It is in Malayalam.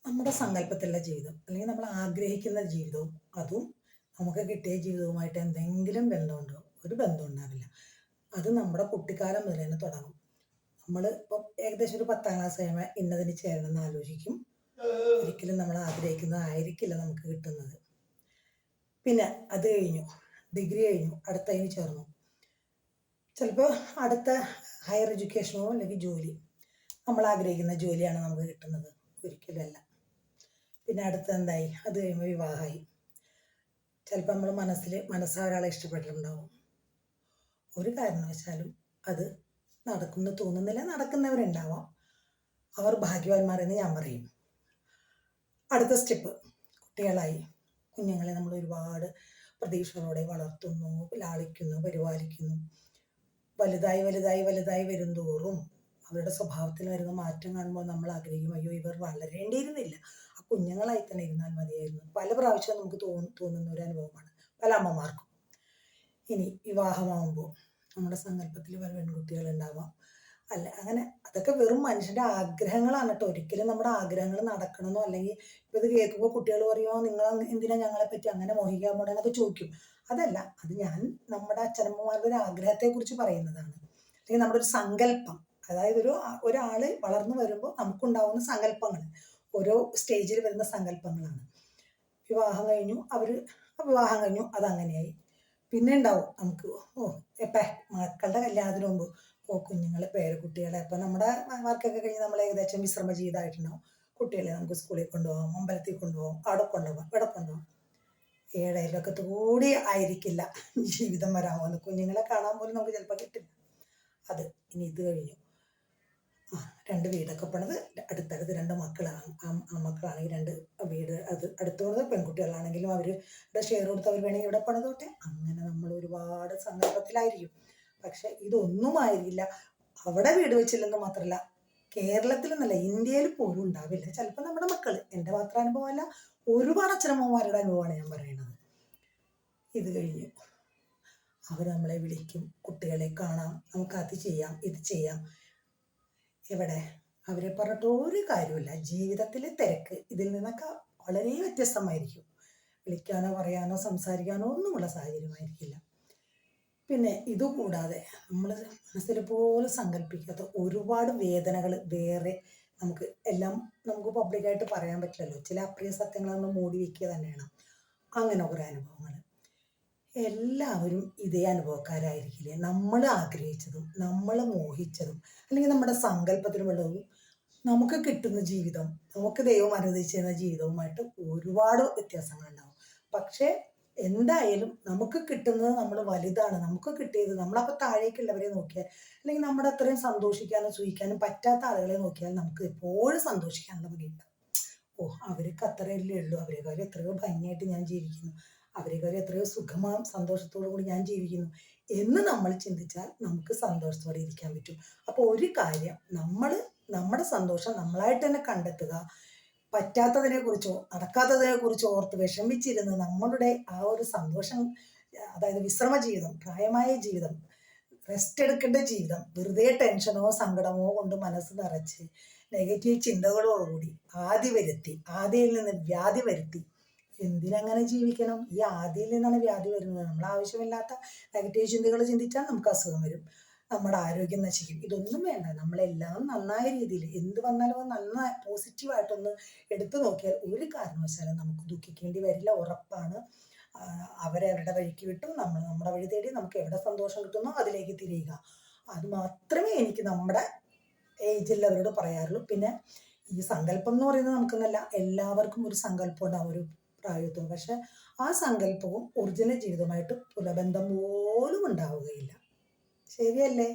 നമ്മുടെ സങ്കല്പത്തിലുള്ള ജീവിതം അല്ലെങ്കിൽ നമ്മൾ ആഗ്രഹിക്കുന്ന ജീവിതവും അതും നമുക്ക് കിട്ടിയ ജീവിതവുമായിട്ട് എന്തെങ്കിലും ബന്ധമുണ്ടോ? ഒരു ബന്ധം ഉണ്ടാവില്ല. അത് നമ്മുടെ കുട്ടിക്കാലം മുതൽ തന്നെ തുടങ്ങും. നമ്മൾ ഇപ്പം ഏകദേശം ഒരു 10ാം ക്ലാസ് കഴിയുമ്പോൾ ഇന്നതിന് ചേരണം എന്ന് ആലോചിക്കും. ഒരിക്കലും നമ്മൾ ആഗ്രഹിക്കുന്നതായിരിക്കില്ല നമുക്ക് കിട്ടുന്നത്. പിന്നെ അത് കഴിഞ്ഞു, ഡിഗ്രി കഴിഞ്ഞു, അടുത്തതിന് ചേർന്നു. ചിലപ്പോൾ അടുത്ത ഹയർ എഡ്യൂക്കേഷനോ അല്ലെങ്കിൽ ജോലി, നമ്മൾ ആഗ്രഹിക്കുന്ന ജോലിയാണ് നമുക്ക് കിട്ടുന്നത്. ഒരിക്കലും അല്ല. പിന്നെ അടുത്ത എന്തായി, അത് കഴിയുമ്പോൾ വിവാഹമായി. ചിലപ്പോൾ നമ്മൾ മനസ്സാ ഒരാളെ ഇഷ്ടപ്പെട്ടിട്ടുണ്ടാവും. ഒരു കാരണവശാലും അത് നടക്കുന്നു തോന്നുന്നില്ല, നടക്കുന്നവരുണ്ടാവാം. അവർ ഭാഗ്യവാന്മാരെന്ന് ഞാൻ പറയും. അടുത്ത സ്റ്റെപ്പ്, കുട്ടികളായി. കുഞ്ഞുങ്ങളെ നമ്മൾ ഒരുപാട് പ്രതീക്ഷകളോടെ വളർത്തുന്നു, ലാളിക്കുന്നു, പരിപാലിക്കുന്നു. വലുതായി വലുതായി വലുതായി വരുന്തോറും അവരുടെ സ്വഭാവത്തിൽ വരുന്ന മാറ്റം കാണുമ്പോൾ നമ്മൾ ആഗ്രഹിക്കും, അയ്യോ ഇവർ വളരേണ്ടിയിരുന്നില്ല, ആ കുഞ്ഞുങ്ങളായി തന്നെ ഇരുന്നാൽ മതിയായിരുന്നു. പല പ്രാവശ്യം നമുക്ക് തോന്നുന്ന ഒരു അനുഭവമാണ് പല അമ്മമാർക്കും. ഇനി വിവാഹമാകുമ്പോൾ നമ്മുടെ സങ്കല്പത്തിൽ പല പെൺകുട്ടികൾ ഉണ്ടാവാം. അല്ല, അങ്ങനെ അതൊക്കെ വെറും മനുഷ്യന്റെ ആഗ്രഹങ്ങളാണ് കേട്ടോ. ഒരിക്കലും നമ്മുടെ ആഗ്രഹങ്ങൾ നടക്കണമെന്നോ, അല്ലെങ്കിൽ ഇപ്പൊ ഇത് കേൾക്കുമ്പോൾ കുട്ടികൾ പറയുമോ നിങ്ങൾ എന്തിനാ ഞങ്ങളെ പറ്റി അങ്ങനെ മോഹിക്കാൻ പോണേ എന്നൊക്കെ ചോദിക്കും. അതല്ല, അത് ഞാൻ നമ്മുടെ അച്ഛനമ്മമാരുടെ ഒരു ആഗ്രഹത്തെ കുറിച്ച് പറയുന്നതാണ്. അല്ലെങ്കിൽ നമ്മുടെ ഒരു സങ്കല്പം, അതായത് ഒരാള് വളർന്നു വരുമ്പോൾ നമുക്കുണ്ടാവുന്ന സങ്കല്പങ്ങൾ, ഓരോ സ്റ്റേജിൽ വരുന്ന സങ്കല്പങ്ങളാണ്. വിവാഹം കഴിഞ്ഞു അതങ്ങനെയായി. പിന്നെ ഉണ്ടാവും നമുക്ക്, മക്കളുടെ കല്യാണത്തിന് മുമ്പ് കുഞ്ഞുങ്ങളെ പേരക്കുട്ടികളെ, അപ്പം നമ്മുടെ വർക്കൊക്കെ കഴിഞ്ഞ് നമ്മൾ ഏകദേശം വിശ്രമ ജീവിതമായിട്ടുണ്ടാവും. കുട്ടികളെ നമുക്ക് സ്കൂളിൽ കൊണ്ടുപോകാം, അമ്പലത്തിൽ കൊണ്ടുപോകാം, അവിടെ കൊണ്ടുപോകാം, ഇവിടെ കൊണ്ടുപോകാം. ഏഴയിലൊക്കത്ത് കൂടി ആയിരിക്കില്ല ജീവിതം വരാൻ പോകുന്നത്. കുഞ്ഞുങ്ങളെ കാണാൻ പോലും നമുക്ക് ചിലപ്പോൾ കിട്ടില്ല. അത് ഇനി ഇത് കഴിഞ്ഞു, രണ്ട് വീടൊക്കെ പണിത് അടുത്തടുത്ത് രണ്ട് മക്കളാണ്, മക്കളാണെങ്കിൽ രണ്ട് വീട് അത് അടുത്തുള്ളത്, പെൺകുട്ടികളാണെങ്കിലും അവരുടെ ഷെയർ കൊടുത്ത് അവർ വേണമെങ്കിൽ ഇവിടെ പണിതോട്ടെ. അങ്ങനെ നമ്മൾ ഒരുപാട് സന്ദർഭത്തിലായിരിക്കും. പക്ഷെ ഇതൊന്നും ആയിരിക്കില്ല. അവിടെ വീട് വെച്ചില്ലെന്ന് മാത്രമല്ല, കേരളത്തിൽ എന്നല്ല ഇന്ത്യയിൽ പോലും ഉണ്ടാവില്ല ചിലപ്പോൾ നമ്മുടെ മക്കൾ. എൻ്റെ മാത്രം അനുഭവമല്ല, ഒരുപാട് അച്ഛനമ്മമാരുടെ അനുഭവമാണ് ഞാൻ പറയുന്നത്. ഇത് കഴിഞ്ഞു അവർ നമ്മളെ വിളിക്കും, കുട്ടികളെ കാണാം, നമുക്ക് അത് ചെയ്യാം ഇത് ചെയ്യാം. എവിടെ, അവരെ പറഞ്ഞിട്ട് ഒരു കാര്യമില്ല. ജീവിതത്തിലെ തിരക്ക് ഇതിൽ നിന്നൊക്കെ വളരെ വ്യത്യസ്തമായിരിക്കും. വിളിക്കാനോ പറയാനോ സംസാരിക്കാനോ ഒന്നുമുള്ള സാഹചര്യമായിരിക്കില്ല. പിന്നെ ഇതുകൂടാതെ നമ്മൾ മനസ്സിൽ പോലും സങ്കല്പിക്കാത്ത ഒരുപാട് വേദനകൾ വേറെ നമുക്ക് പബ്ലിക്കായിട്ട് പറയാൻ പറ്റില്ലല്ലോ. ചില അപ്രിയ സത്യങ്ങൾ നമ്മൾ മൂടി വയ്ക്കുക തന്നെയാണ്. അങ്ങനെ കുറേ അനുഭവങ്ങൾ. എല്ലാവരും ഇതേ അനുഭവക്കാരായിരിക്കില്ലേ? നമ്മൾ ആഗ്രഹിച്ചതും നമ്മൾ മോഹിച്ചതും അല്ലെങ്കിൽ നമ്മുടെ സങ്കല്പത്തിലുമുള്ളതും നമുക്ക് കിട്ടുന്ന ജീവിതം, നമുക്ക് ദൈവം അനുവദിച്ചു തരുന്ന ജീവിതവുമായിട്ട് ഒരുപാട് വ്യത്യാസങ്ങളുണ്ടാവും. പക്ഷേ എന്തായാലും നമുക്ക് കിട്ടുന്നത് നമ്മൾ വലുതാണ്. നമുക്ക് കിട്ടിയത്, നമ്മളപ്പോൾ താഴേക്കുള്ളവരെ നോക്കിയാൽ അല്ലെങ്കിൽ നമ്മുടെ അത്രയും സന്തോഷിക്കാനും സൂഹിക്കാനും പറ്റാത്ത ആളുകളെ നോക്കിയാൽ നമുക്ക് എപ്പോഴും സന്തോഷിക്കാനുള്ള വകയുണ്ടാവും. അവർക്ക് അത്രയല്ലേ ഉള്ളൂ, അവരെക്കാളും എത്രയോ ഭംഗിയായിട്ട് ഞാൻ ജീവിക്കുന്നു, അവരെക്കാളും എത്രയോ സുഖമായും സന്തോഷത്തോടു കൂടി ഞാൻ ജീവിക്കുന്നു എന്ന് നമ്മൾ ചിന്തിച്ചാൽ നമുക്ക് സന്തോഷത്തോടെ ഇരിക്കാൻ പറ്റും. അപ്പോൾ ഒരു കാര്യം, നമ്മുടെ സന്തോഷം നമ്മളായിട്ട് തന്നെ കണ്ടെത്തുക. പറ്റാത്തതിനെ കുറിച്ചോ നടക്കാത്തതിനെ കുറിച്ചോ ഓർത്ത് വിഷമിച്ചിരുന്ന് നമ്മളുടെ ആ ഒരു സന്തോഷം, അതായത് വിശ്രമ ജീവിതം, പ്രായമായ ജീവിതം, റെസ്റ്റ് എടുക്കേണ്ട ജീവിതം, വെറുതെ ടെൻഷനോ സങ്കടമോ കൊണ്ട് മനസ്സ് നിറച്ച് നെഗറ്റീവ് ചിന്തകളോടുകൂടി ആദിയിൽ നിന്ന് വ്യാധി വരുത്തി എന്തിനങ്ങനെ ജീവിക്കണം? ഈ ആദിയിൽ നിന്നാണ് വ്യാധി വരുന്നത്. നമ്മൾ ആവശ്യമില്ലാത്ത നെഗറ്റീവ് ചിന്തകൾ ചിന്തിച്ചാൽ നമുക്ക് അസുഖം വരും, നമ്മുടെ ആരോഗ്യം നശിക്കും. ഇതൊന്നും വേണ്ട. നമ്മളെല്ലാം നന്നായ രീതിയിൽ എന്ത് വന്നാലും നന്നായി പോസിറ്റീവായിട്ടൊന്ന് എടുത്തു നോക്കിയാൽ ഒരു കാരണവശാലും നമുക്ക് ദുഃഖിക്കേണ്ടി വരില്ല, ഉറപ്പാണ്. അവരവരുടെ വഴിക്ക് വിട്ടും നമ്മൾ നമ്മുടെ വഴി തേടി നമുക്ക് എവിടെ സന്തോഷം കിട്ടുന്നോ അതിലേക്ക് തിരിയുക. അത് മാത്രമേ എനിക്ക് നമ്മുടെ ഏജിലുള്ളവരോട് പറയാറുള്ളൂ. പിന്നെ ഈ സങ്കല്പം എന്ന് പറയുന്നത് നമുക്കെന്നല്ല, എല്ലാവർക്കും ഒരു സങ്കല്പം ഉണ്ടാവും ഒരു പ്രായത്വം. പക്ഷെ ആ സങ്കല്പവും ഒറിജിനൽ ജീവിതമായിട്ട് പുലബന്ധം പോലും ഉണ്ടാവുകയില്ല. ശരിയല്ലേ?